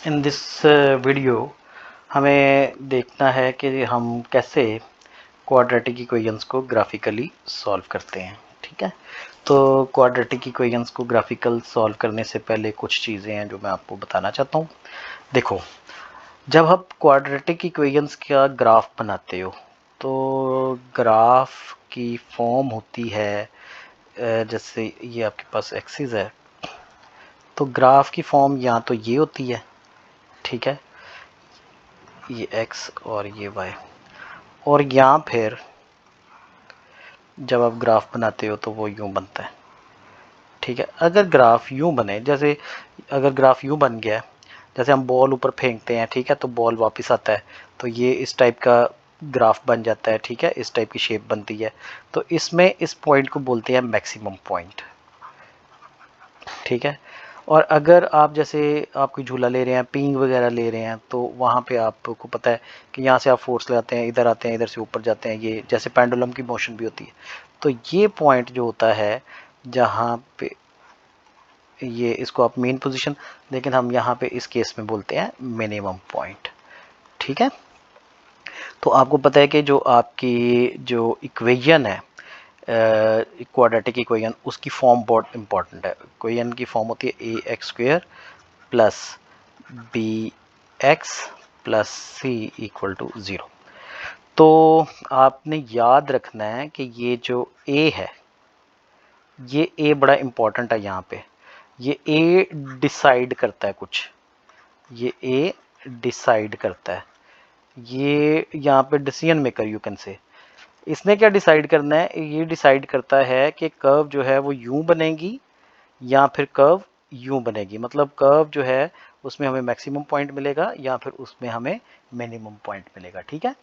In this video हमें देखना है कि हम कैसे क्वाड्रेटिक इक्वेशंस को ग्राफिकली सॉल्व करते हैं। ठीक है, तो क्वाड्रेटिक इक्वेशंस को ग्राफिकल सॉल्व करने से पहले कुछ चीज़ें हैं जो मैं आपको बताना चाहता हूँ। देखो, जब आप क्वाड्रेटिक इक्वेशंस का ग्राफ बनाते हो तो ग्राफ की फॉर्म होती है जैसे ये आपके पास एक्सिस है, तो ग्राफ की फॉर्म या तो ये होती है, ठीक है, ये x और ये y, और यहाँ फिर जब आप ग्राफ बनाते हो तो वो यूं बनता है। ठीक है, अगर ग्राफ यूं बने, जैसे अगर ग्राफ यूं बन गया, जैसे हम बॉल ऊपर फेंकते हैं, ठीक है, तो बॉल वापस आता है, तो ये इस टाइप का ग्राफ बन जाता है। ठीक है, इस टाइप की शेप बनती है, तो इसमें इस पॉइंट को बोलते हैं मैक्सिमम पॉइंट। ठीक है, और अगर आप जैसे आप कोई झूला ले रहे हैं, पींग वगैरह ले रहे हैं, तो वहाँ पे आपको पता है कि यहाँ से आप फोर्स लगाते हैं, इधर आते हैं, इधर से ऊपर जाते हैं, ये जैसे पेंडुलम की मोशन भी होती है। तो ये पॉइंट जो होता है जहाँ पे ये, इसको आप मेन पोजीशन, लेकिन हम यहाँ पे इस केस में बोलते हैं मिनिमम पॉइंट। ठीक है, तो आपको पता है कि जो आपकी जो इक्वेशन है क्वाड्रेटिक इक्वेशन, उसकी फॉर्म बहुत इंपॉर्टेंट है। इक्वेशन की फॉर्म होती है A X square plus B X plus C equal to 0। तो आपने याद रखना है कि ये जो ए है, ये ए बड़ा इंपॉर्टेंट है। यहाँ पे ये ए डिसाइड करता है कुछ, ये ए डिसाइड करता है, ये यहाँ पे decision maker you can say. इसने क्या डिसाइड करना है, ये डिसाइड करता है कि कर्व जो है वो यूं बनेगी या फिर कर्व यूं बनेगी। मतलब कर्व जो है उसमें हमें मैक्सिमम पॉइंट मिलेगा या फिर उसमें हमें मिनिमम पॉइंट मिलेगा। ठीक है,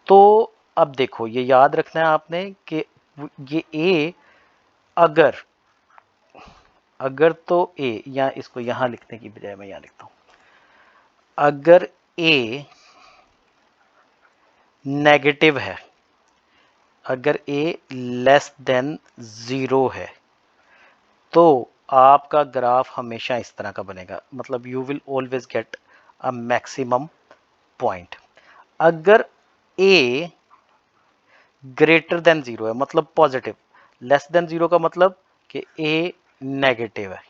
तो अब देखो, ये याद रखना है आपने कि ये ए अगर अगर तो ए, या इसको यहां लिखने की बजाय मैं यहां लिखता हूं, अगर ए नेगेटिव है, अगर ए लेस देन 0 है, तो आपका ग्राफ हमेशा इस तरह का बनेगा। मतलब you will always get a maximum point. अगर ए ग्रेटर देन 0 है, मतलब पॉजिटिव, लेस देन 0 का मतलब कि ए नेगेटिव है।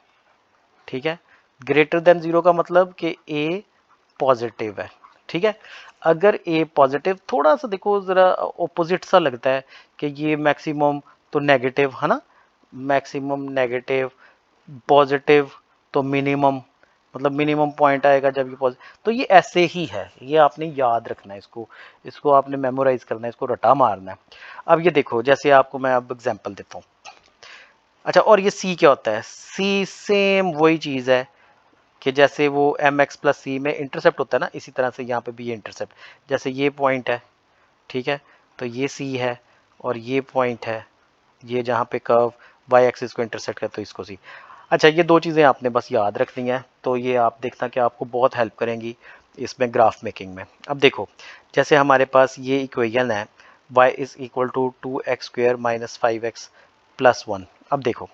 ठीक है, ग्रेटर देन 0 का मतलब कि ए पॉजिटिव है। ठीक है, अगर ए पॉजिटिव, थोड़ा सा देखो जरा ऑपोजिट सा लगता है कि ये मैक्सिमम तो नेगेटिव है ना, मैक्सिमम नेगेटिव, पॉजिटिव तो मिनिमम, मतलब मिनिमम पॉइंट आएगा जब ये पॉजिटिव। तो ये ऐसे ही है, ये आपने याद रखना है, इसको इसको आपने मेमोराइज करना है, इसको रटा मारना है। अब ये देखो, जैसे आपको मैं अब एग्जांपल देता हूँ। अच्छा, और ये सी क्या होता है? सी सेम वही चीज़ है कि जैसे वो एम एक्स प्लस सी में इंटरसेप्ट होता है ना, इसी तरह से यहाँ पे भी ये इंटरसेप्ट, जैसे ये पॉइंट है, ठीक है, तो ये सी है, और ये पॉइंट है, ये जहाँ पे कर्व वाई एक्सिस को इंटरसेक्ट करते, तो इसको सी। अच्छा, ये दो चीज़ें आपने बस याद रखनी है, तो ये आप देखना कि आपको बहुत हेल्प करेंगी इसमें ग्राफ मेकिंग में। अब देखो, जैसे हमारे पास ये इक्वेशन है y is equal to 2x² minus 5x plus 1। अब देखो,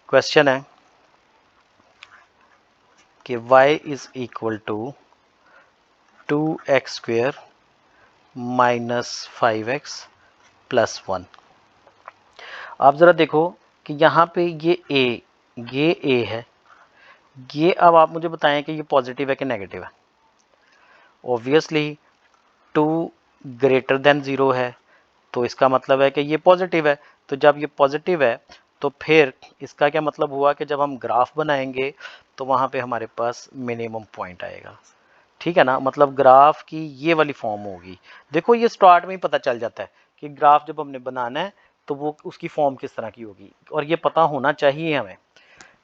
क्वेश्चन है कि y is equal to 2x² minus 5x plus 1। आप ज़रा देखो कि यहाँ पे ये a है, ये अब आप मुझे बताएं कि ये पॉजिटिव है कि नेगेटिव है। ऑब्वियसली 2 ग्रेटर देन 0 है, तो इसका मतलब है कि ये पॉजिटिव है। तो जब ये पॉजिटिव है, तो फिर इसका क्या मतलब हुआ कि जब हम ग्राफ बनाएंगे तो वहाँ पे हमारे पास मिनिमम पॉइंट आएगा। ठीक है ना, मतलब ग्राफ की ये वाली फॉर्म होगी। देखो, ये स्टार्ट में ही पता चल जाता है कि ग्राफ जब हमने बनाना है तो वो उसकी फॉर्म किस तरह की होगी, और ये पता होना चाहिए हमें।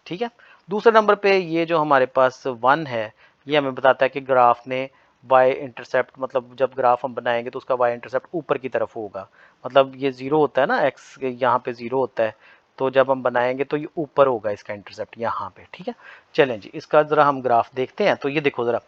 ठीक है, दूसरे नंबर पे ये जो हमारे पास 1 है, ये हमें बताता है कि ग्राफ ने वाई इंटरसेप्ट, मतलब जब ग्राफ हम बनाएंगे तो उसका वाई इंटरसेप्ट ऊपर की तरफ होगा। मतलब ये 0 होता है ना, एक्स यहाँ पे 0 होता है, तो जब हम बनाएंगे तो ये ऊपर होगा इसका इंटरसेप्ट यहाँ पे। ठीक है, चलें जी, इसका ज़रा हम ग्राफ देखते हैं। तो ये देखो ज़रा,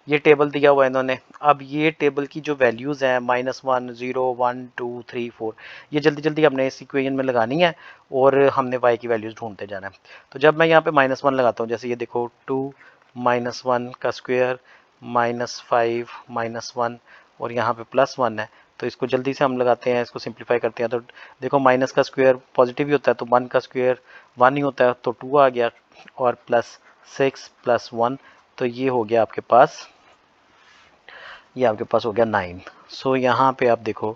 ये टेबल दिया हुआ है इन्होंने। अब ये टेबल की जो वैल्यूज़ हैं -1 0 1 2 3 4, ये जल्दी जल्दी हमने इस इक्वेशन में लगानी है और हमने y की वैल्यूज़ ढूंढते जाना है। तो जब मैं यहाँ पे -1 लगाता हूँ, जैसे ये देखो 2 -1 का स्क्वायर -5 -1 और यहाँ पे +1 है। तो इसको जल्दी से हम लगाते हैं, इसको सिंप्लीफाई करते हैं। तो देखो माइनस का स्क्वायर पॉजिटिव ही होता है, तो 1 का स्क्वायर 1 ही होता है, तो 2 आ गया और +6 +1, तो ये हो गया आपके पास, ये आपके पास हो गया 9। सो यहाँ पे आप देखो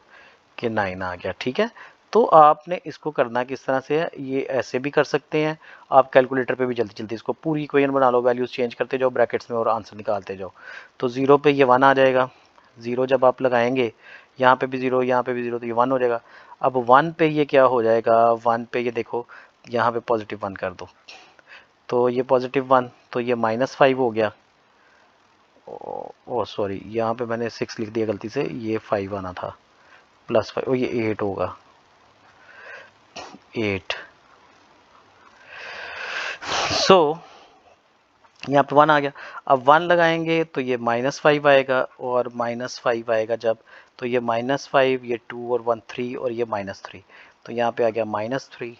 कि 9 आ गया। ठीक है, तो आपने इसको करना किस तरह से है, ये ऐसे भी कर सकते हैं आप, कैलकुलेटर पे भी जल्दी जल्दी इसको पूरी इक्वेशन बना लो, वैल्यूज चेंज करते जाओ ब्रैकेट्स में और आंसर निकालते जाओ। तो 0 पे ये 1 आ जाएगा, 0 जब आप लगाएंगे यहाँ पे भी 0, यहाँ पे भी 0, तो ये 1 हो जाएगा। अब 1 पे ये क्या हो जाएगा, 1 पे ये देखो यहाँ पे +1 कर दो, तो ये +1, तो ये -5 हो गया। ओ सॉरी, यहाँ पे मैंने 6 लिख दिया गलती से, ये 5 आना था, +5, ओ ये 8 होगा, 8। सो यहाँ पे 1 आ गया। अब 1 लगाएंगे तो ये -5 आएगा, और -5 आएगा जब, तो ये -5, ये 2 और 1 3, और ये -3, तो यहाँ पे आ गया -3।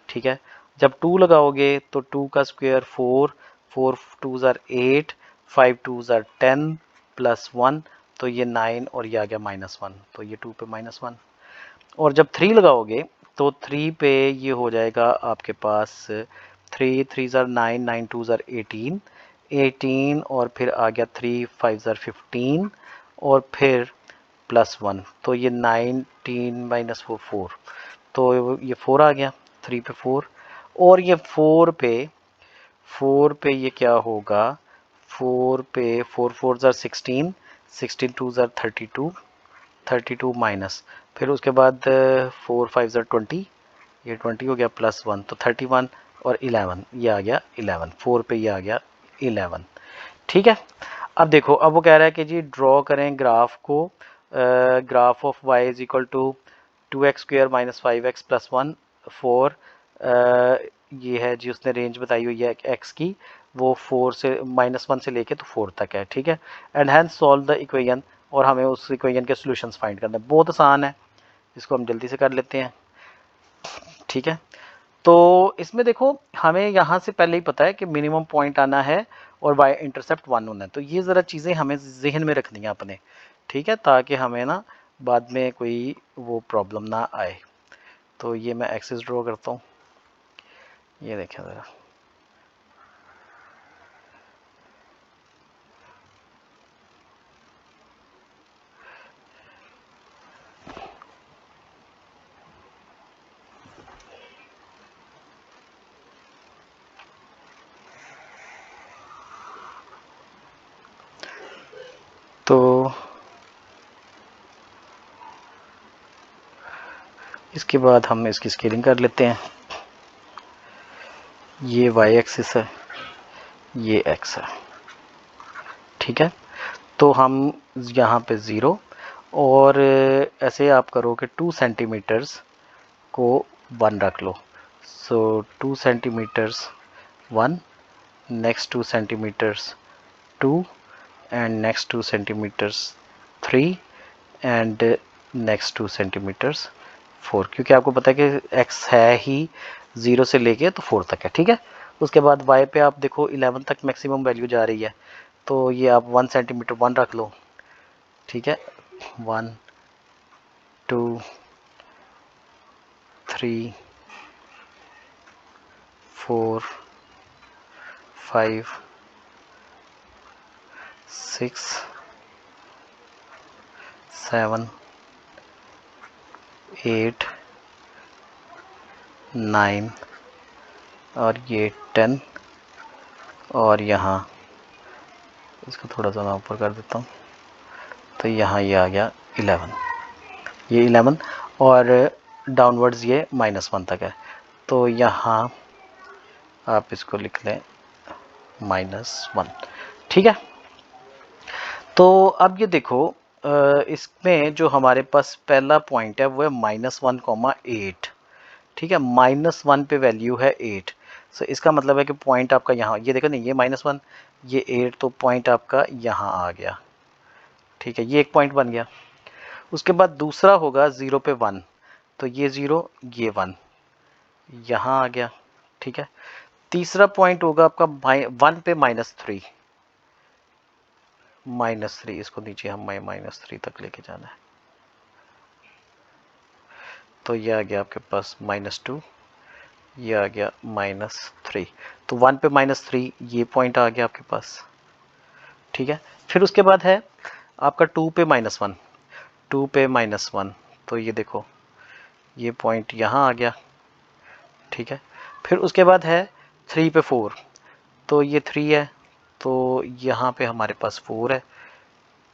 ठीक है, जब 2 लगाओगे तो 2 का square 4, 4 2s are 8, 5 2s are 10 +1, तो ये 9 और ये आ गया -1, तो ये 2 पे -1। और जब 3 लगाओगे तो 3 पे ये हो जाएगा आपके पास 3 3s are 9, 9 2s are 18, 18 और फिर आ गया 3 5s are 15 और फिर +1, तो ये 19 -4 4, तो ये 4 आ गया, 3 पे 4, और ये 4 पे ये क्या होगा, 4 पे 4 4s are 16, 16 2s are 32, 32 minus, फिर उसके बाद 4 5 20, ये 20 हो गया +1, तो 31 और 11, ये आ गया 11, 4 पे ये आ गया 11। ठीक है, अब देखो, अब वो कह रहा है कि जी ड्रॉ करें ग्राफ को, graph of y is equal to 2x² - 5x + 1 4, ये है जी, उसने रेंज बताई हुई है x की, वो 4 से -1 से लेके तो 4 तक है। ठीक है, and hence solve the equation, और हमें उस इक्वेशन के सॉल्यूशंस फाइंड करना है। बहुत आसान है, इसको हम जल्दी से कर लेते हैं। ठीक है, तो इसमें देखो हमें यहाँ से पहले ही पता है कि मिनिमम पॉइंट आना है और y इंटरसेप्ट 1 होना है, तो ये ज़रा चीज़ें हमें जहन में रखनी है अपने। ठीक है, ताकि हमें ना बाद में कोई वो प्रॉब्लम ना आए। तो ये मैं एक्सिस ड्रॉ करता हूँ, ये देखें ज़रा, तो इसके बाद हम इसकी स्केलिंग कर लेते हैं। ये y एक्सिस है, ये x है। ठीक है, तो हम यहाँ पे 0, और ऐसे आप करो कि 2 सेंटीमीटर्स को 1 रख लो। So 2 centimetres 1, next 2 centimetres 2, and next 2 centimetres 3, and next 2 centimetres 4, क्योंकि आपको पता है कि x है ही 0 से लेके तो 4 तक है। ठीक है, उसके बाद y पे आप देखो 11 तक मैक्सिमम वैल्यू जा रही है, तो ये आप 1 सेंटीमीटर 1 रख लो। ठीक है, 1 2 3 4 5 6 7 8 9 और ये 10, और यहाँ इसको थोड़ा सा मैं ऊपर कर देता हूँ, तो यहाँ ये आ गया 11, ये 11, और डाउनवर्ड्स ये -1 तक है, तो यहाँ आप इसको लिख लें -1। ठीक है, तो अब ये देखो, इसमें जो हमारे पास पहला पॉइंट है वो है -1,8। ठीक है, -1 पे वैल्यू है 8, सो इसका मतलब है कि पॉइंट आपका यहाँ, ये देखो नहीं, ये -1, ये 8, तो पॉइंट आपका यहाँ आ गया। ठीक है, ये एक पॉइंट बन गया। उसके बाद दूसरा होगा 0 पे 1, तो ये 0, ये 1 यहाँ आ गया। ठीक है, तीसरा पॉइंट होगा आपका 1 पे -3, -3, इसको नीचे हमें -3 तक लेके जाना है। तो ये आ गया आपके पास -2, ये आ गया -3। तो 1 पे -3 ये पॉइंट आ गया आपके पास, ठीक है। फिर उसके बाद है आपका 2 पे -1, 2 पे -1, तो ये देखो ये पॉइंट यहाँ आ गया, ठीक है। फिर उसके बाद है 3 पे 4, तो ये 3 है, तो यहाँ पे हमारे पास 4 है,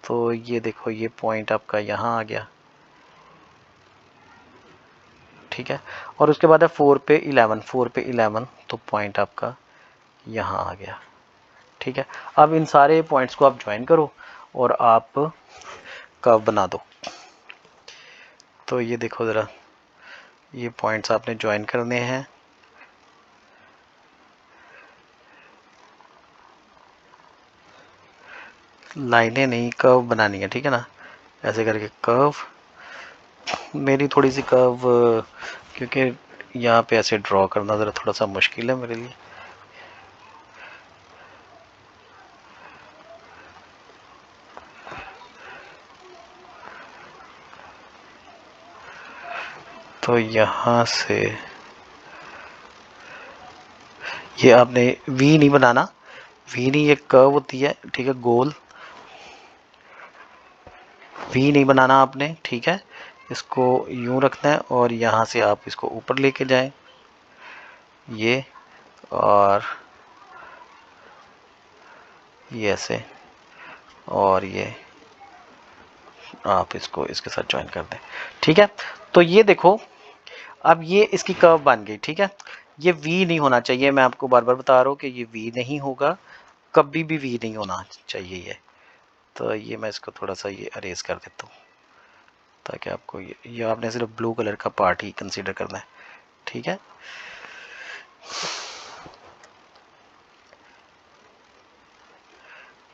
तो ये देखो ये पॉइंट आपका यहाँ आ गया, ठीक है। और उसके बाद है 4 पे 11, 4 पे 11, तो पॉइंट आपका यहाँ आ गया, ठीक है। अब इन सारे पॉइंट्स को आप ज्वाइन करो और आप कर्व बना दो। तो ये देखो ज़रा, ये पॉइंट्स आपने ज्वाइन करने हैं। लाइनें नहीं, कर्व बनानी है, ठीक है ना। ऐसे करके कर्व, मेरी थोड़ी सी कर्व, क्योंकि यहाँ पे ऐसे ड्रॉ करना ज़रा थोड़ा सा मुश्किल है मेरे लिए। तो यहाँ से ये आपने वी नहीं बनाना, वी नहीं, ये कर्व होती है, ठीक है, गोल। वी नहीं बनाना आपने, ठीक है। इसको यूं रखना है और यहाँ से आप इसको ऊपर लेके जाएं, ये, और ये ऐसे, और ये आप इसको इसके साथ ज्वाइन कर दें, ठीक है। तो ये देखो अब ये इसकी कर्व बन गई, ठीक है। ये वी नहीं होना चाहिए, मैं आपको बार बार बता रहा हूँ कि ये वी नहीं होगा, कभी भी वी नहीं होना चाहिए ये। तो ये मैं इसको थोड़ा सा ये अरेज कर देता हूँ, ताकि आपको ये आपने सिर्फ ब्लू कलर का पार्ट ही कंसीडर करना है, ठीक है।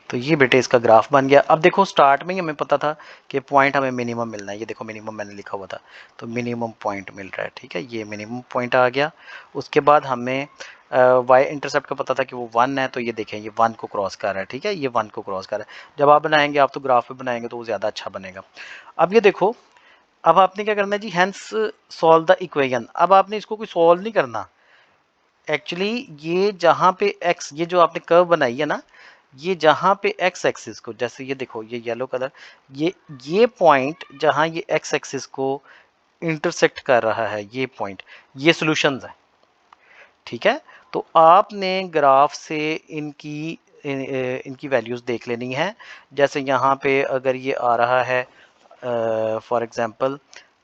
तो ये बेटे इसका ग्राफ बन गया। अब देखो स्टार्ट में ही हमें पता था कि पॉइंट हमें मिनिमम मिलना है, ये देखो मिनिमम मैंने लिखा हुआ था, तो मिनिमम पॉइंट मिल रहा है, ठीक है, ये मिनिमम पॉइंट आ गया। उसके बाद हमें वाई इंटरसेप्ट का पता था कि वो 1 है, तो ये देखें ये 1 को क्रॉस कर रहा है, ठीक है, ये 1 को क्रॉस कर रहा है। जब आप बनाएंगे, आप तो ग्राफ पे बनाएंगे तो वो ज़्यादा अच्छा बनेगा। अब ये देखो, अब आपने क्या करना है जी, हैंस सॉल्व द इक्वेशन। अब आपने इसको कोई सॉल्व नहीं करना, एक्चुअली ये जहाँ पे x, ये जो आपने कर्व बनाई है ना, ये जहाँ पे x एक्सिस को, जैसे ये देखो ये येलो कलर, ये पॉइंट जहाँ ये x एक्सिस को इंटरसेक्ट कर रहा है, ये पॉइंट, ये सॉल्यूशंस है, ठीक है। तो आपने ग्राफ से इनकी वैल्यूज देख लेनी है। जैसे यहाँ पे अगर ये आ रहा है, फॉर एग्जांपल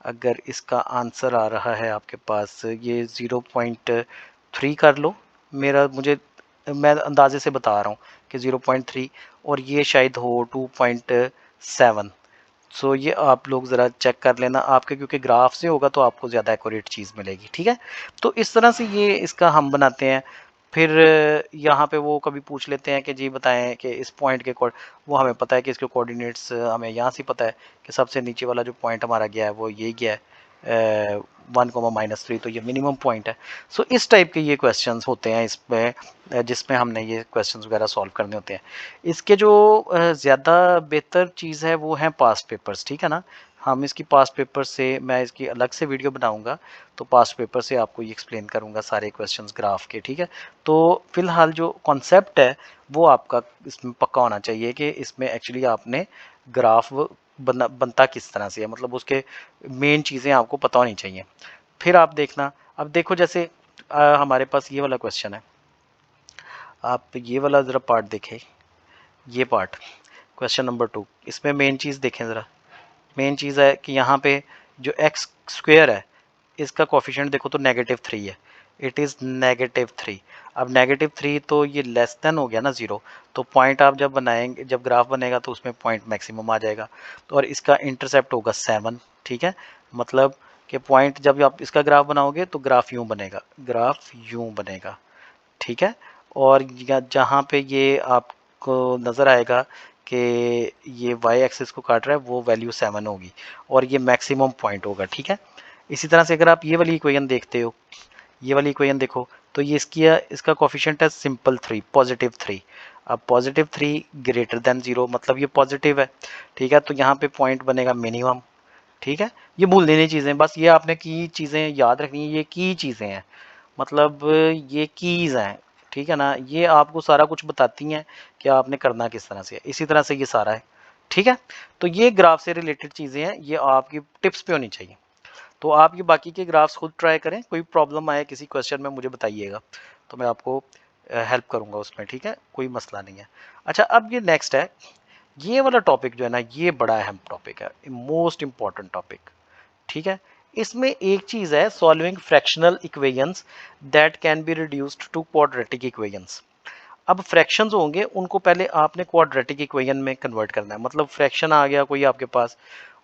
अगर इसका आंसर आ रहा है आपके पास ये 0.3 कर लो, मैं अंदाजे से बता रहा हूँ कि 0.3, और ये शायद हो 2.7। सो ये आप लोग ज़रा चेक कर लेना आपके, क्योंकि ग्राफ से होगा तो आपको ज़्यादा एक्यूरेट चीज़ मिलेगी, ठीक है। तो इस तरह से ये इसका हम बनाते हैं। फिर यहाँ पे वो कभी पूछ लेते हैं कि जी बताएं कि इस पॉइंट के वो हमें पता है कि इसके कोऑर्डिनेट्स हमें यहाँ से पता है कि सबसे नीचे वाला जो पॉइंट हमारा गया है वो ये गया है 1, -3, तो ये मिनिमम पॉइंट है। सो इस टाइप के ये क्वेश्चंस होते हैं इसमें, जिसमें हमने ये क्वेश्चंस वगैरह सॉल्व करने होते हैं। इसके जो ज़्यादा बेहतर चीज़ है वो है पास्ट पेपर्स, ठीक है ना। हम इसकी पास्ट पेपर से, मैं इसकी अलग से वीडियो बनाऊंगा, तो पास्ट पेपर से आपको ये एक्सप्लेन करूंगा सारे क्वेश्चंस ग्राफ के, ठीक है। तो फिलहाल जो कॉन्सेप्ट है वो आपका इसमें पक्का होना चाहिए कि इसमें एक्चुअली आपने ग्राफ बनता किस तरह से है, मतलब उसके मेन चीज़ें आपको पता होनी चाहिए। फिर आप देखना, अब देखो जैसे हमारे पास ये वाला क्वेश्चन है, आप ये वाला ज़रा पार्ट देखें, ये पार्ट क्वेश्चन नंबर 2, इसमें मेन चीज़ देखें ज़रा। मेन चीज़ है कि यहाँ पे जो एक्स स्क्वेयर है इसका कोफिशिएंट देखो तो -3 है, इट इज़ -3। अब -3 तो ये लेस देन हो गया ना 0, तो पॉइंट आप जब बनाएंगे, जब ग्राफ बनेगा तो उसमें पॉइंट मैक्सिमम आ जाएगा, तो और इसका इंटरसेप्ट होगा 7, ठीक है। मतलब कि पॉइंट जब आप इसका ग्राफ बनाओगे तो ग्राफ यूँ बनेगा, ग्राफ यूँ बनेगा, ठीक है। और जहाँ पे ये आपको नज़र आएगा कि ये वाई एक्सिस को काट रहा है वो वैल्यू 7 होगी और ये मैक्सिमम पॉइंट होगा, ठीक है। इसी तरह से अगर आप ये वाली इक्वेशन देखते हो, ये वाली इक्वेशन देखो, तो ये इसका कोफिशिएंट है सिंपल 3, पॉजिटिव 3। अब पॉजिटिव 3 ग्रेटर देन 0 मतलब ये पॉजिटिव है, ठीक है। तो यहाँ पे पॉइंट बनेगा मिनिमम, ठीक है। ये भूल देनी चीज़ें, बस ये आपने की चीज़ें याद रखनी है, ये की चीज़ें हैं, मतलब ये कीज़ हैं, ठीक है ना। ये आपको सारा कुछ बताती हैं कि आपने करना किस तरह से है, इसी तरह से ये सारा है, ठीक है। तो ये ग्राफ से रिलेटेड चीज़ें हैं, ये आपकी टिप्स पे होनी चाहिए। तो आप ये बाकी के ग्राफ्स खुद ट्राई करें, कोई प्रॉब्लम आए किसी क्वेश्चन में मुझे बताइएगा, तो मैं आपको हेल्प करूंगा उसमें, ठीक है, कोई मसला नहीं है। अच्छा, अब ये नेक्स्ट है, ये वाला टॉपिक जो है ना, ये बड़ा अहम टॉपिक है, मोस्ट इंपॉर्टेंट टॉपिक, ठीक है। इसमें एक चीज़ है, solving fractional equations that can be reduced to quadratic equations. अब फ्रैक्शंस होंगे, उनको पहले आपने क्वाड्रेटिक इक्वेशन में कन्वर्ट करना है, मतलब फ्रैक्शन आ गया कोई आपके पास,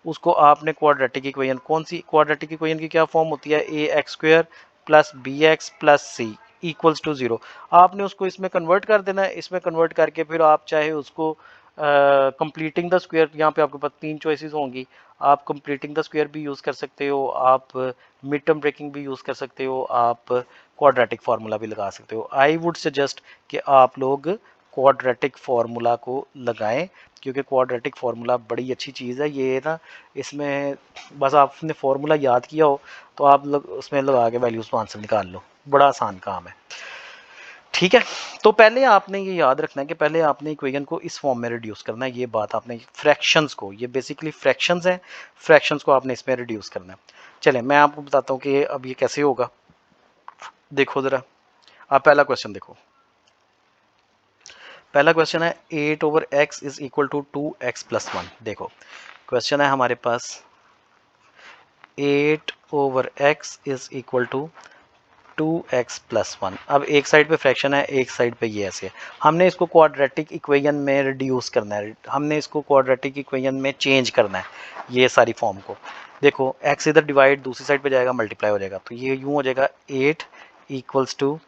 उसको आपने क्वाड्रेटिक इक्वेशन, कौन सी क्वाड्रेटिक इक्वेशन की क्या फॉर्म होती है, A X square plus B X plus C equals to 0, आपने उसको इसमें कन्वर्ट कर देना है। इसमें कन्वर्ट करके फिर आप चाहे उसको कंप्लीटिंग द स्क्वायर, यहाँ पे आपके पास 3 चॉइसेस होंगी, आप कंप्लीटिंग द स्क्वायर भी यूज़ कर सकते हो, आप मिड टर्म ब्रेकिंग भी यूज़ कर सकते हो, आप क्वाड्रेटिक फार्मूला भी लगा सकते हो। आई वुड सजेस्ट कि आप लोग क्वाड्रेटिक फार्मूला को लगाएं, क्योंकि क्वाड्रेटिक फार्मूला बड़ी अच्छी चीज़ है। ये ना, इसमें बस आपने फार्मूला याद किया हो तो आप लोग उसमें लगा के वैल्यूज़ आंसर निकाल लो, बड़ा आसान काम है, ठीक है। तो पहले आपने ये याद रखना है कि पहले आपने इक्वेशन को इस फॉर्म में रिड्यूस करना है, ये बात आपने फ्रैक्शंस को, ये बेसिकली फ्रैक्शंस हैं, फ्रैक्शंस को आपने इसमें रिड्यूस करना है। चले मैं आपको बताता हूँ कि अब ये कैसे होगा। देखो ज़रा, आप पहला क्वेश्चन देखो, पहला क्वेश्चन है 8/x is equal to 2x+1। देखो क्वेश्चन है हमारे पास 8/x is equal to 2x+1। अब एक साइड पे फ्रैक्शन है, एक साइड पे ये ऐसे है, हमने इसको क्वाड्रेटिक इक्वेशन में रिड्यूस करना है, हमने इसको क्वाड्रेटिक इक्वेशन में चेंज करना है, ये सारी फॉर्म को। देखो x इधर डिवाइड दूसरी साइड पे जाएगा, मल्टीप्लाई हो जाएगा, तो ये यूँ हो जाएगा 8 equals to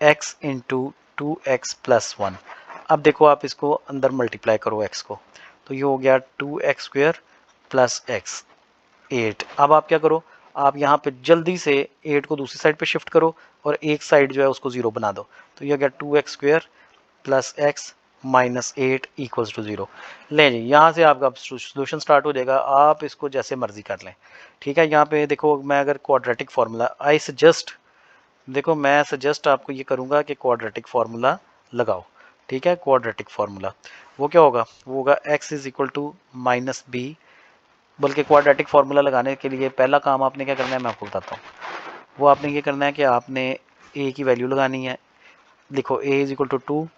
x into 2x+1। अब देखो आप इसको अंदर मल्टीप्लाई करो x को, तो ये हो गया 2x² प्लस x 8। अब आप क्या करो, आप यहाँ पे जल्दी से 8 को दूसरी साइड पे शिफ्ट करो और एक साइड जो है उसको 0 बना दो, तो ये हो गया 2x² plus x minus 8 equals to 0। ले जी, यहाँ से आपका सोल्यूशन स्टार्ट हो जाएगा, आप इसको जैसे मर्जी कर लें, ठीक है। यहाँ पे देखो, मैं अगर क्वाड्रेटिक फार्मूला आई सजेस्ट, देखो मैं सजेस्ट आपको ये करूँगा कि क्वाड्रेटिक फार्मूला लगाओ, ठीक है। क्वाड्रेटिक फार्मूला वो क्या होगा, वो होगा x is equal to minus b, बल्कि क्वाड्रेटिक फार्मूला लगाने के लिए पहला काम आपने क्या करना है मैं आपको बताता हूँ। वो आपने ये करना है कि आपने a की वैल्यू लगानी है। लिखो a is equal to 2,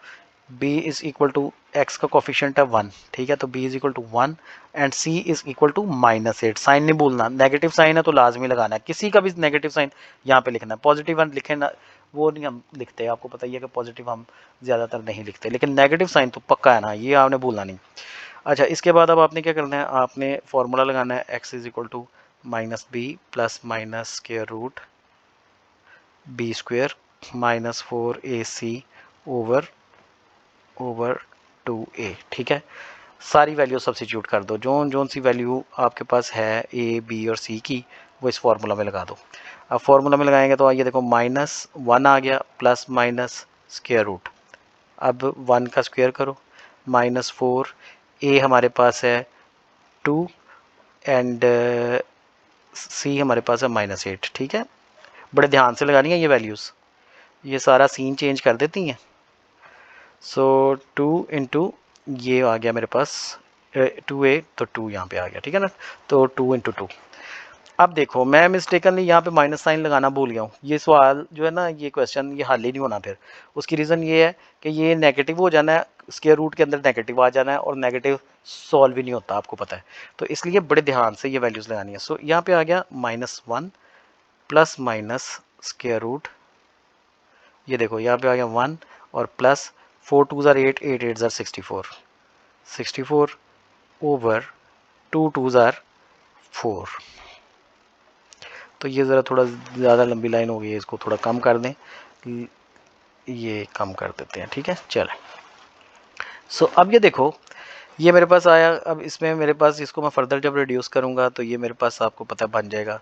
b is equal to x का कोफिशिएंट है 1, ठीक है, तो b is equal to 1 and c is equal to -8। Sign नहीं भूलना, नेगेटिव साइन है तो लाजमी लगाना है, किसी का भी नेगेटिव साइन यहाँ पे लिखना है। पॉजिटिव वन लिखे ना, वो नहीं हम लिखते, आपको पता ही है कि पॉजिटिव हम ज़्यादातर नहीं लिखते, लेकिन नेगेटिव साइन तो पक्का है ना, ये आपने भूलना नहीं। अच्छा, इसके बाद अब आपने क्या करना है, आपने फॉर्मूला लगाना है x is equal to minus b plus minus square root b square minus 4ac over 2a, ठीक है। सारी वैल्यू सब्सिट्यूट कर दो, जोन सी वैल्यू आपके पास है a b और c की, वो इस फार्मूला में लगा दो। अब फार्मूला में लगाएंगे तो आइए देखो, -1 आ गया प्लस माइनस स्क्वायर रूट, अब 1 का स्क्वायर करो, -4, a हमारे पास है 2 एंड c हमारे पास है -8, ठीक है। बड़े ध्यान से लगानी है ये वैल्यूज़, ये सारा सीन चेंज कर देती हैं। सो 2 इंटू ये आ गया मेरे पास 2a, तो 2 यहाँ पे आ गया, ठीक है ना, तो 2 इंटू 2। अब देखो मैं मिस्टेकनली यहाँ पे माइनस साइन लगाना भूल गया हूँ, ये सवाल जो है ना, ये क्वेश्चन ये हल ही नहीं होना फिर। उसकी रीज़न ये है कि ये नेगेटिव हो जाना है, स्क्वायर रूट के अंदर नेगेटिव आ जाना है, और नेगेटिव सॉल्व ही नहीं होता, आपको पता है, तो इसलिए बड़े ध्यान से ये वैल्यूज़ लगानी है। सो यहाँ पे आ गया -1 प्लस माइनस स्क्वायर रूट, ये देखो यहाँ पे आ गया 1 और प्लस 4 2 ज़ार 8, 8 8 ज़ार 64 ओवर 2 2 ज़ार 4। तो ये ज़रा थोड़ा ज़्यादा लंबी लाइन हो गई है, इसको थोड़ा कम कर दें, ये कम कर देते हैं, ठीक है। चलें, सो अब ये देखो, ये मेरे पास आया, अब इसमें मेरे पास इसको मैं फर्दर जब रिड्यूस करूँगा तो ये मेरे पास आपको पता बन जाएगा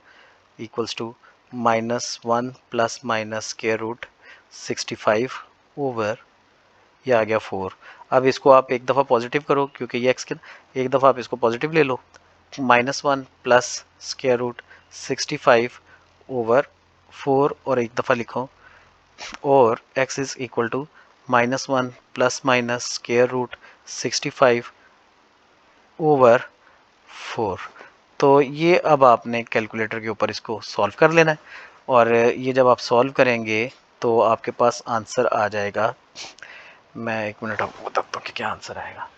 equals to -1 plus minus square root 65 over, ये आ गया 4। अब इसको आप एक दफ़ा पॉजिटिव करो क्योंकि ये x के, एक दफ़ा आप इसको पॉजिटिव ले लो, -1 प्लस स्क्वायर रूट 65 ओवर 4 और एक दफ़ा लिखो, और x is equal to -1 plus minus square root 65 over 4। तो ये अब आपने कैलकुलेटर के ऊपर इसको सॉल्व कर लेना है, और ये जब आप सॉल्व करेंगे तो आपके पास आंसर आ जाएगा। मैं 1 मिनट आपको बताता हूँ कि क्या आंसर आएगा।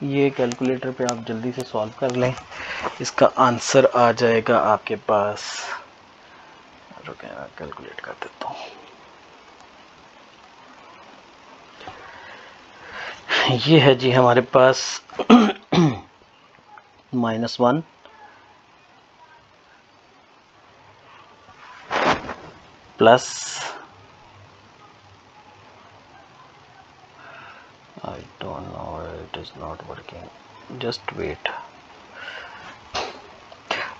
ये कैलकुलेटर पे आप जल्दी से सॉल्व कर लें, इसका आंसर आ जाएगा आपके पास। रुकें, मैं कैलकुलेट कर देता हूँ। ये है जी हमारे पास -1 plus, I don't know, it is not working, just wait।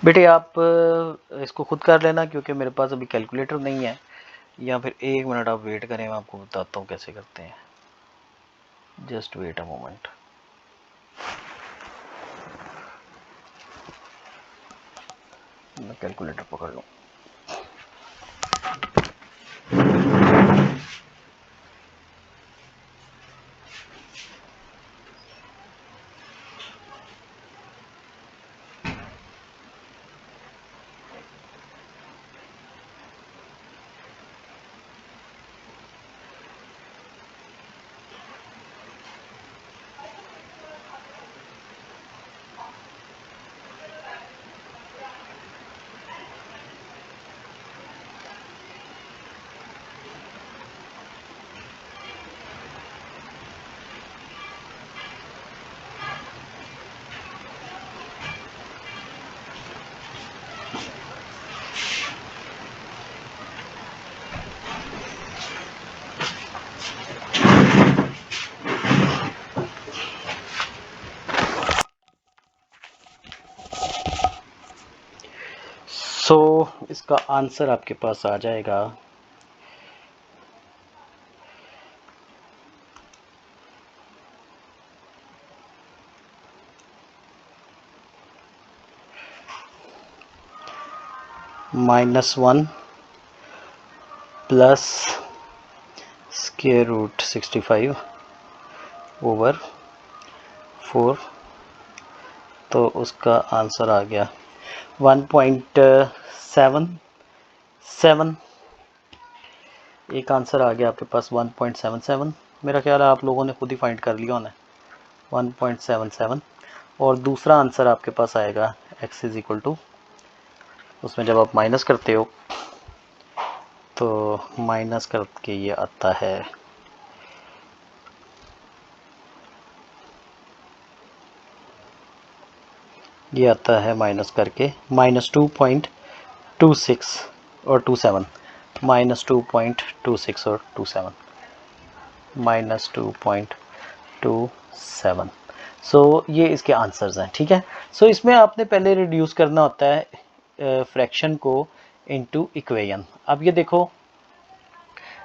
बेटे आप इसको खुद कर लेना क्योंकि मेरे पास अभी कैलकुलेटर नहीं है, या फिर 1 मिनट आप वेट करें, मैं आपको बताता हूँ कैसे करते हैं। Just wait a moment. मैं कैलकुलेटर पकड़ लूँ। सो इसका आंसर आपके पास आ जाएगा -1 प्लस स्क्वायर रूट 65 ओवर 4। तो उसका आंसर आ गया 1.77। एक आंसर आ गया आपके पास 1.77। मेरा ख्याल है आप लोगों ने खुद ही फाइंड कर लिया होना है 1.77। और दूसरा आंसर आपके पास आएगा x इज़ इक्वल टू, उसमें जब आप माइनस करते हो तो माइनस करके ये आता है माइनस करके -2.26 और 27, -2.26 और 27, -2.27। सो ये इसके आंसर्स हैं, ठीक है। सो इसमें आपने पहले रिड्यूस करना होता है फ्रैक्शन को इनटू इक्वेशन। अब ये देखो,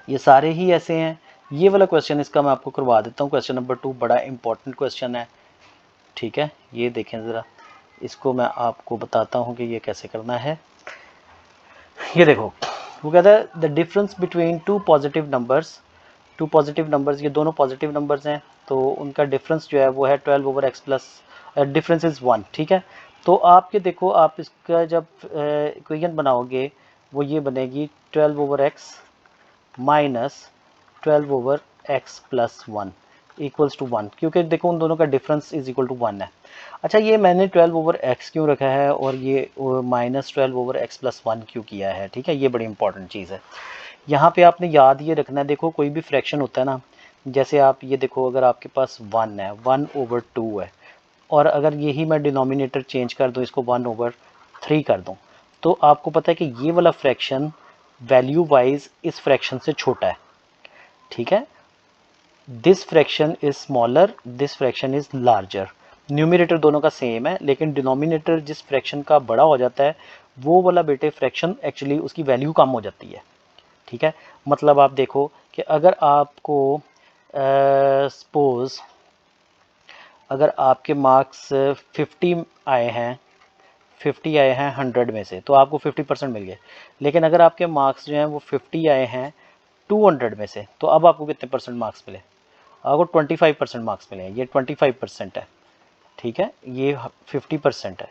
ये सारे ही ऐसे हैं। ये वाला क्वेश्चन इसका मैं आपको करवा देता हूँ, क्वेश्चन नंबर 2 बड़ा इंपॉर्टेंट क्वेश्चन है, ठीक है। ये देखें ज़रा, इसको मैं आपको बताता हूँ कि ये कैसे करना है। ये देखो, वो कहता है the difference between two positive numbers, ये दोनों पॉजिटिव नंबर्स हैं, तो उनका डिफरेंस जो है वो है 12/x प्लस, डिफरेंस इज़ 1, ठीक है। तो आप ये देखो, आप इसका जब इक्वेशन बनाओगे वो ये बनेगी 12/x minus 12/x plus 1 equals to 1, क्योंकि देखो उन दोनों का डिफरेंस इज इक्वल टू 1 है। अच्छा, ये मैंने 12/x क्यों रखा है और ये -12/x प्लस 1 क्यों किया है, ठीक है। ये बड़ी इंपॉर्टेंट चीज़ है। यहाँ पे आपने याद ये रखना है, देखो कोई भी फ्रैक्शन होता है ना, जैसे आप ये देखो, अगर आपके पास 1 है, 1/2 है, और अगर यही मैं डिनोमिनेटर चेंज कर दूँ, इसको 1/3 कर दूँ, तो आपको पता है कि ये वाला फ्रैक्शन वैल्यू वाइज इस फ्रैक्शन से छोटा है, ठीक है। This fraction is smaller, this fraction is larger. Numerator दोनों का सेम है, लेकिन डिनोमिनेटर जिस फ्रैक्शन का बड़ा हो जाता है वो वाला बेटे फ्रैक्शन एक्चुअली उसकी वैल्यू कम हो जाती है, ठीक है। मतलब आप देखो कि अगर आपको सपोज अगर आपके मार्क्स 50 आए हैं, 50 आए हैं 100 में से, तो आपको 50% मिल गए। लेकिन अगर आपके मार्क्स जो हैं वो 50 आए हैं 200 में से, तो अब आपको कितने परसेंट मार्क्स मिले? आपको 25% मार्क्स मिले हैं। ये 25% है, ठीक है, ये 50% है।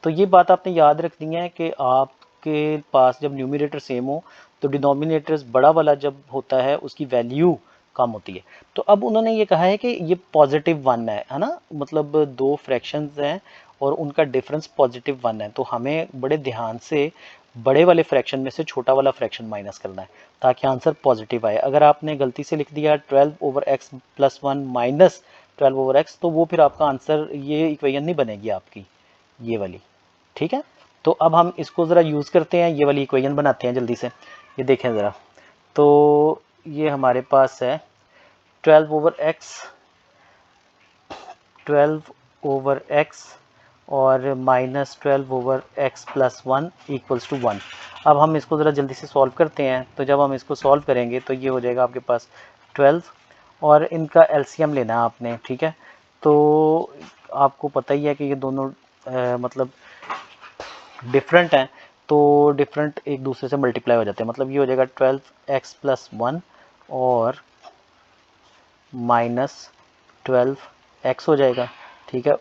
तो ये बात आपने याद रखनी है कि आपके पास जब न्यूमिनेटर सेम हो तो डिनोमिनेटर्स बड़ा वाला जब होता है उसकी वैल्यू कम होती है। तो अब उन्होंने ये कहा है कि ये +1 है ना, मतलब दो फ्रैक्शंस हैं और उनका डिफरेंस +1 है। तो हमें बड़े ध्यान से बड़े वाले फ्रैक्शन में से छोटा वाला फ्रैक्शन माइनस करना है ताकि आंसर पॉजिटिव आए। अगर आपने गलती से लिख दिया 12/x + 1 माइनस 12/x, तो वो फिर आपका आंसर, ये इक्वेशन नहीं बनेगी आपकी, ये वाली, ठीक है। तो अब हम इसको ज़रा यूज़ करते हैं, ये वाली इक्वेशन बनाते हैं जल्दी से। ये देखें ज़रा, तो ये हमारे पास है 12/x और -12/x + 1 = 1। अब हम इसको ज़रा जल्दी से सॉल्व करते हैं। तो जब हम इसको सॉल्व करेंगे तो ये हो जाएगा आपके पास 12, और इनका एलसीएम लेना है आपने, ठीक है। तो आपको पता ही है कि ये दोनों मतलब डिफरेंट हैं, तो डिफरेंट एक दूसरे से मल्टीप्लाई हो जाते हैं। मतलब ये हो जाएगा 12x + 1 और -12x हो जाएगा, ठीक है,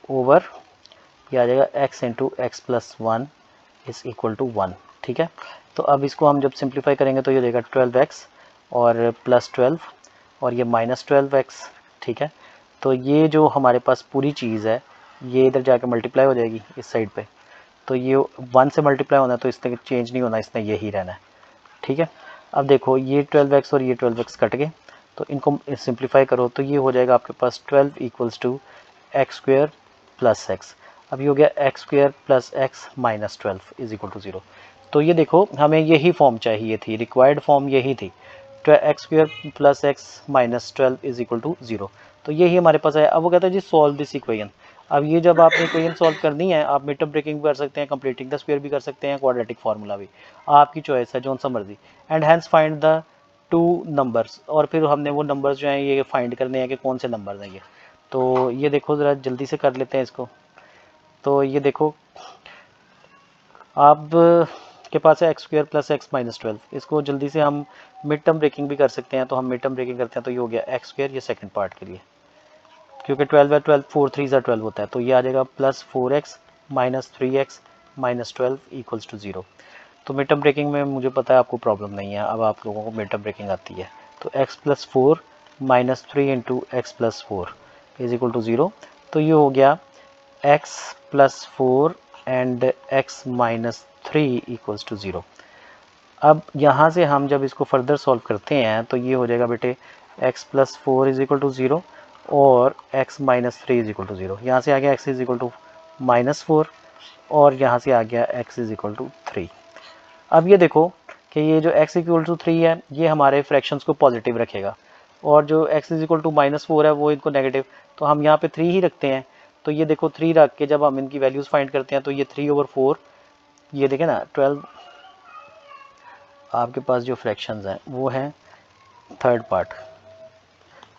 ओवर ये आ जाएगा x × x + 1 = 1, ठीक है। तो अब इसको हम जब सिंप्लीफाई करेंगे तो ये हो जाएगा 12x और +12 और ये -12x, ठीक है। तो ये जो हमारे पास पूरी चीज़ है ये इधर जाके मल्टीप्लाई हो जाएगी इस साइड पे। तो ये 1 से मल्टीप्लाई होना है, तो इसने चेंज नहीं होना, इसने यही रहना है, ठीक है। अब देखो ये 12x और ये 12x कट गए, तो इनको सिंप्लीफाई करो तो ये हो जाएगा आपके पास 12 = x² + x। अब ये हो गया x² + x - 12 = 0। तो ये देखो हमें यही फॉर्म चाहिए थी, रिक्वायर्ड फॉर्म यही थी, x² + x - 12 = 0। तो यही हमारे पास है। अब वो कहता है जी सॉल्व दिस इक्वेशन। अब ये जब आपने इक्वेशन सॉल्व करनी है, आप मिड टर्म ब्रेकिंग भी कर सकते हैं, कंप्लीटिंग द स्क्वायर भी कर सकते हैं, क्वाड्रेटिक फार्मूला भी, आपकी चॉइस है, जौन सा मर्जी। And hence find the 2 numbers, और फिर हमने वो नंबर्स जो हैं ये फाइंड करने हैं कि कौन से नंबर्स हैं ये। तो ये देखो ज़रा जल्दी से कर लेते हैं इसको। तो ये देखो आप के पास है x² + x - 12। इसको जल्दी से हम मिड टर्म ब्रेकिंग भी कर सकते हैं, तो हम मिड टर्म ब्रेकिंग करते हैं। तो ये हो गया x², ये सेकंड पार्ट के लिए, क्योंकि 12/12 4 3 12 होता है, तो ये आ जाएगा +4x - 3x - 12 = 0। तो मिड टर्म ब्रेकिंग में मुझे पता है आपको प्रॉब्लम नहीं है, अब आप लोगों को मिड टर्म ब्रेकिंग आती है। तो x + 4 - 3 × x + 4 = 0। तो ये हो गया x + 4 एंड x - 3 = 0। अब यहाँ से हम जब इसको फर्दर सॉल्व करते हैं तो ये हो जाएगा बेटे x + 4 = 0 और x - 3 = 0। यहाँ से आ गया x = -4 और यहाँ से आ गया x = 3। अब ये देखो कि ये जो x = 3 है ये हमारे फ्रैक्शंस को पॉजिटिव रखेगा, और जो x = -4 है वो इनको नेगेटिव। तो हम यहाँ पे 3 ही रखते हैं। तो ये देखो 3 रख के जब हम इनकी वैल्यूज़ फाइंड करते हैं तो ये 3/4, ये देखें ना 12, आपके पास जो फ्रैक्शंस हैं वो है थर्ड पार्ट,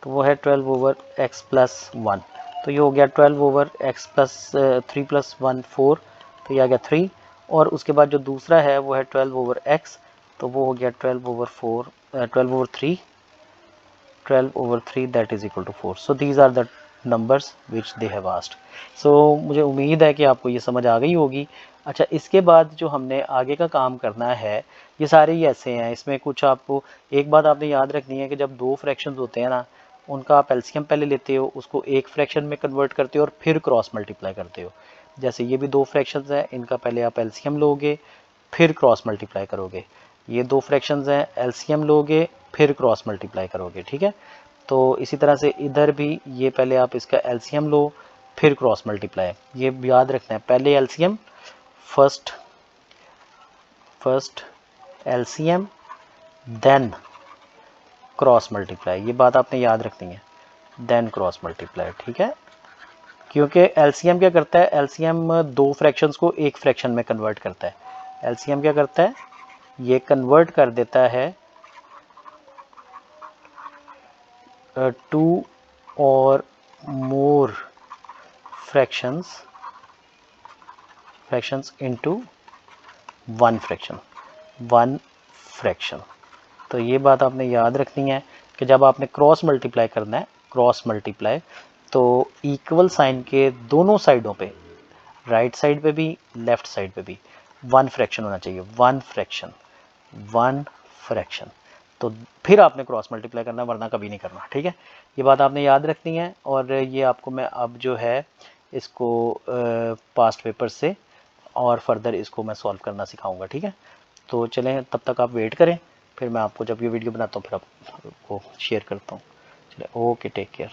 तो वो है 12/x + 1। तो ये हो गया 12/x + 3 + 1 4, तो ये आ गया 3। और उसके बाद जो दूसरा है वो है 12/x, तो वो हो गया 12/4 12/3 12/3 that is equal to 4। so these are the numbers which they have asked। so मुझे उम्मीद है कि आपको ये समझ आ गई होगी। अच्छा, इसके बाद जो हमने आगे का काम करना है ये सारे ही ऐसे हैं। इसमें कुछ आपको एक बात आपने याद रखनी है कि जब दो फ्रैक्शंस होते हैं ना, उनका आप एलसीएम पहले लेते हो, उसको एक फ्रैक्शन में कन्वर्ट करते हो और फिर क्रॉस मल्टीप्लाई करते हो। जैसे ये भी दो फ्रैक्शंस हैं, इनका पहले आप एलसीएम लोगे फिर क्रॉस मल्टीप्लाई करोगे। ये दो फ्रैक्शंस हैं, एलसीएम लोगे फिर क्रॉस मल्टीप्लाई करोगे, ठीक है। तो इसी तरह से इधर भी ये पहले आप इसका एलसीएम लो फिर क्रॉस मल्टीप्लाई, ये याद रखना है, पहले LCM, first LCM then cross multiply, ये बात आपने याद रखनी है, देन क्रॉस मल्टीप्लाई, ठीक है। क्योंकि एलसीएम क्या करता है, एलसीएम दो फ्रैक्शंस को एक फ्रैक्शन में कन्वर्ट करता है। एलसीएम क्या करता है, ये कन्वर्ट कर देता है टू और मोर फ्रैक्शंस इनटू वन फ्रैक्शन। तो ये बात आपने याद रखनी है कि जब आपने क्रॉस मल्टीप्लाई करना है, क्रॉस मल्टीप्लाई, तो इक्वल साइन के दोनों साइडों पे, राइट साइड पे भी लेफ्ट साइड पे भी वन फ्रैक्शन होना चाहिए, वन फ्रैक्शन। तो फिर आपने क्रॉस मल्टीप्लाई करना, वरना कभी नहीं करना, ठीक है। ये बात आपने याद रखनी है। और ये आपको मैं अब जो है इसको पास्ट पेपर से और फर्दर इसको मैं सॉल्व करना सिखाऊंगा, ठीक है। तो चलें, तब तक आप वेट करें, फिर मैं आपको जब ये वीडियो बनाता हूँ फिर आपको शेयर करता हूँ। चले, ओके, टेक केयर।